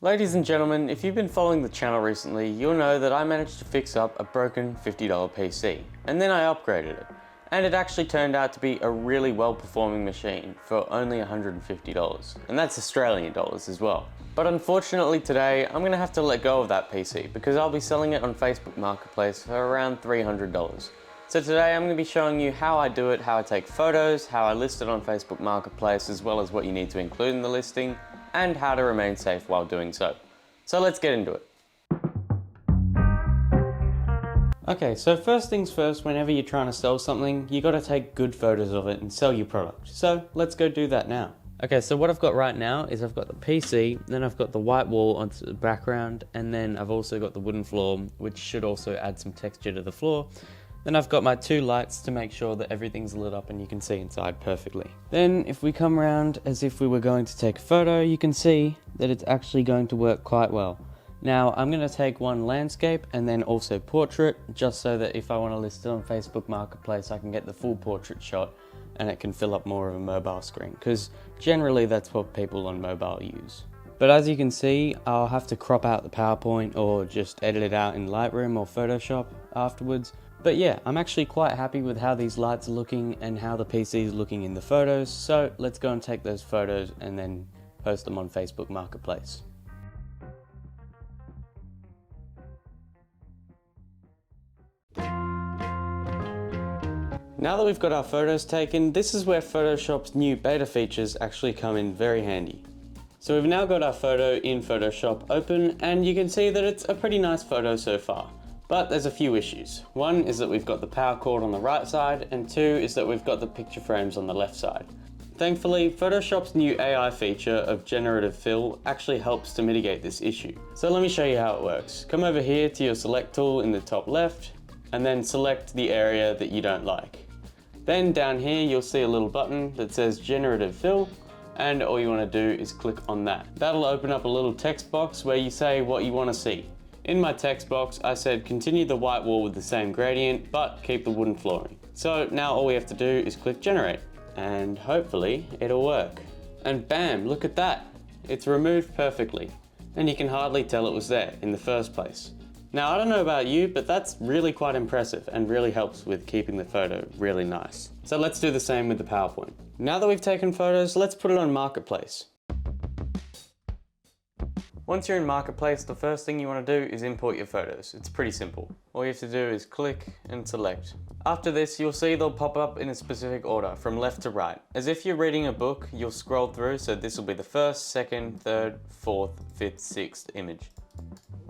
Ladies and gentlemen, if you've been following the channel recently, you'll know that I managed to fix up a broken $50 PC, and then I upgraded it. And it actually turned out to be a really well-performing machine for only $150, and that's Australian dollars as well. But unfortunately today, I'm gonna have to let go of that PC because I'll be selling it on Facebook Marketplace for around $300. So today I'm going to be showing you how I do it, how I take photos, how I list it on Facebook Marketplace, as well as what you need to include in the listing, and how to remain safe while doing so. So let's get into it. Okay, so first things first, whenever you're trying to sell something, you got to take good photos of it and sell your product. So let's go do that now. Okay, so what I've got right now is I've got the PC, then I've got the white wall onto the background, and then I've also got the wooden floor, which should also add some texture to the floor. Then I've got my two lights to make sure that everything's lit up and you can see inside perfectly. Then if we come around as if we were going to take a photo, you can see that it's actually going to work quite well. Now I'm going to take one landscape and then also portrait, just so that if I want to list it on Facebook Marketplace, I can get the full portrait shot and it can fill up more of a mobile screen, because generally that's what people on mobile use. But as you can see, I'll have to crop out the PowerPoint or just edit it out in Lightroom or Photoshop afterwards. But yeah, I'm actually quite happy with how these lights are looking and how the PC is looking in the photos, so let's go and take those photos and then post them on Facebook Marketplace. Now that we've got our photos taken, this is where Photoshop's new beta features actually come in very handy. So we've now got our photo in Photoshop open, and you can see that it's a pretty nice photo so far. But there's a few issues. One is that we've got the power cord on the right side, and two is that we've got the picture frames on the left side. Thankfully, Photoshop's new AI feature of generative fill actually helps to mitigate this issue. So let me show you how it works. Come over here to your select tool in the top left, and then select the area that you don't like. Then down here you'll see a little button that says generative fill, and all you want to do is click on that. That'll open up a little text box where you say what you want to see. In my text box, I said continue the white wall with the same gradient, but keep the wooden flooring. So now all we have to do is click generate, and hopefully it'll work. And bam, look at that. It's removed perfectly, and you can hardly tell it was there in the first place. Now, I don't know about you, but that's really quite impressive and really helps with keeping the photo really nice. So let's do the same with the PowerPoint. Now that we've taken photos, let's put it on Marketplace. Once you're in Marketplace, the first thing you want to do is import your photos. It's pretty simple. All you have to do is click and select. After this, you'll see they'll pop up in a specific order from left to right. As if you're reading a book, you'll scroll through, so this will be the first, second, third, fourth, fifth, sixth image.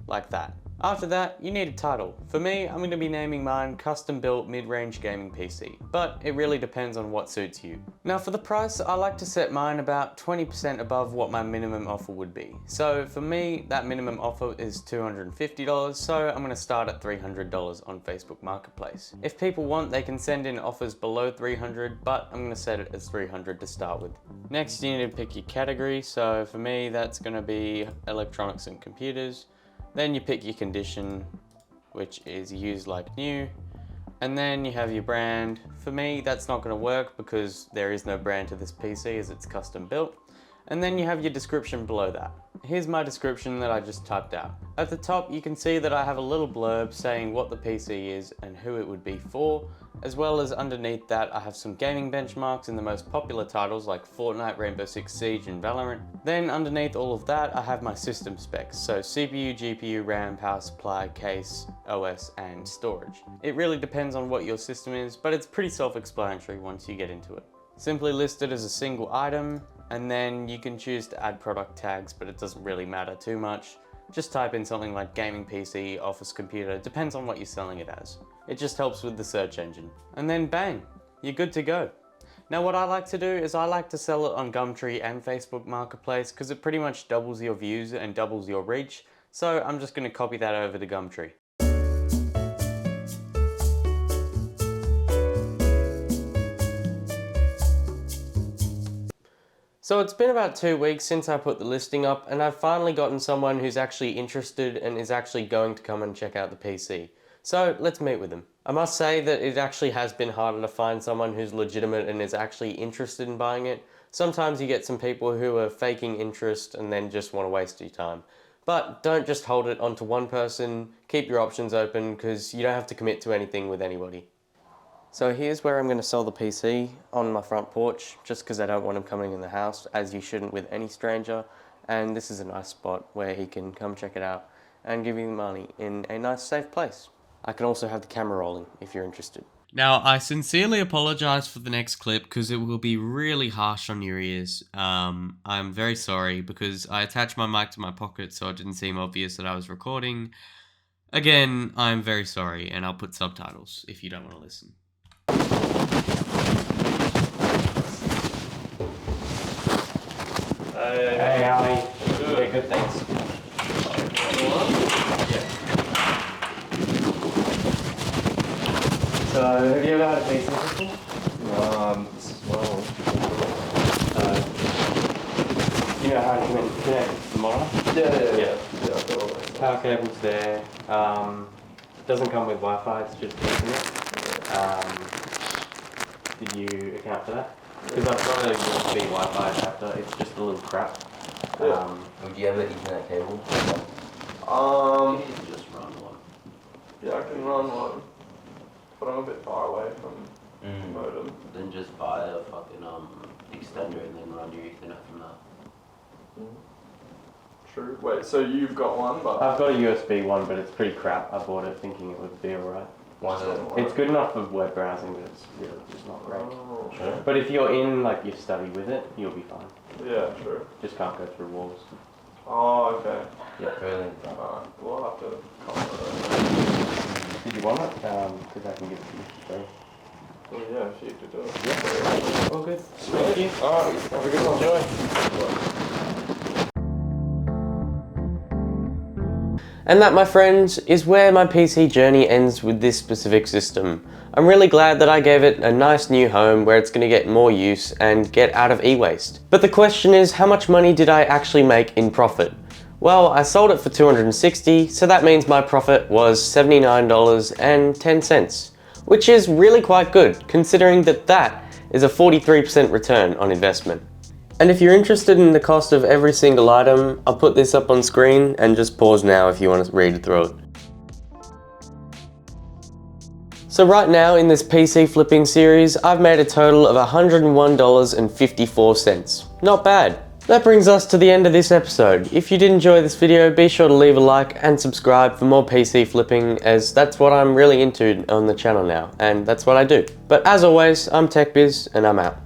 Like that. After that, you need a title. For me, I'm going to be naming mine Custom Built Mid-Range Gaming PC, but it really depends on what suits you. Now for the price, I like to set mine about 20% above what my minimum offer would be. So for me, that minimum offer is $250, so I'm going to start at $300 on Facebook Marketplace. If people want, they can send in offers below $300, but I'm going to set it as $300 to start with. Next, you need to pick your category, so for me, that's going to be electronics and computers. Then you pick your condition, which is used like new, and then you have your brand. For me, that's not going to work because there is no brand to this PC as it's custom built. And then you have your description below that. Here's my description that I just typed out. At the top, you can see that I have a little blurb saying what the PC is and who it would be for, as well as underneath that I have some gaming benchmarks in the most popular titles like Fortnite, Rainbow Six Siege and Valorant. Then underneath all of that I have my system specs, so CPU, GPU, RAM, power supply, case, OS and storage. It really depends on what your system is, but it's pretty self-explanatory once you get into it. Simply list it as a single item, and then you can choose to add product tags, but it doesn't really matter too much. Just type in something like gaming PC, office computer, depends on what you're selling it as. It just helps with the search engine. And then bang, you're good to go. Now what I like to do is I like to sell it on Gumtree and Facebook Marketplace because it pretty much doubles your views and doubles your reach. So I'm just going to copy that over to Gumtree. So it's been about 2 weeks since I put the listing up, and I've finally gotten someone who's actually interested and is actually going to come and check out the PC. So let's meet with them. I must say that it actually has been harder to find someone who's legitimate and is actually interested in buying it, Sometimes you get some people who are faking interest and then just want to waste your time. But don't just hold it onto one person, keep your options open because you don't have to commit to anything with anybody. So here's where I'm going to sell the PC, on my front porch, just because I don't want him coming in the house, as you shouldn't with any stranger. And this is a nice spot where he can come check it out and give you the money in a nice safe place. I can also have the camera rolling if you're interested. Now, I sincerely apologize for the next clip because it will be really harsh on your ears. I'm very sorry because I attached my mic to my pocket so it didn't seem obvious that I was recording. Again, I'm very sorry, and I'll put subtitles if you don't want to listen. Hey, Ali. Good. Yeah, good, thanks. So, have you ever had a PC before? Well, You know how to connect to the monitor? yeah. Power cable's there. Doesn't come with Wi-Fi, it's just Ethernet. Did you account for that? Because I've got a USB Wi-Fi adapter, it's just a little crap. Would you have an Ethernet cable? Um, You can just run one. yeah, I can run one, but I'm a bit far away from the modem. Then just buy a fucking extender and then run your Ethernet from that. True. Wait, so you've got one, but I've got a USB one, but it's pretty crap. I bought it thinking it would be alright. Why not? It's good enough for web browsing, but it's really just not great. Oh, Sure. But if you're in like your study with it, you'll be fine. yeah, true. Just can't go through walls. Oh, okay. Really? Alright, we'll have to come with Did you want it? Because I can give it to you for free. it. Well, yeah, if you could do it. Yeah. All good. Thank you. Alright, have a good one. Enjoy. And that, my friends, is where my PC journey ends with this specific system. I'm really glad that I gave it a nice new home where it's going to get more use and get out of e-waste. But the question is, how much money did I actually make in profit? Well, I sold it for $260, so that means my profit was $79.10, which is really quite good, considering that that is a 43% return on investment. And if you're interested in the cost of every single item, I'll put this up on screen and just pause now if you want to read through it. So right now in this PC flipping series, I've made a total of $101.54. Not bad. That brings us to the end of this episode. If you did enjoy this video, be sure to leave a like and subscribe for more PC flipping, as that's what I'm really into on the channel now, and that's what I do. But as always, I'm TechBiz and I'm out.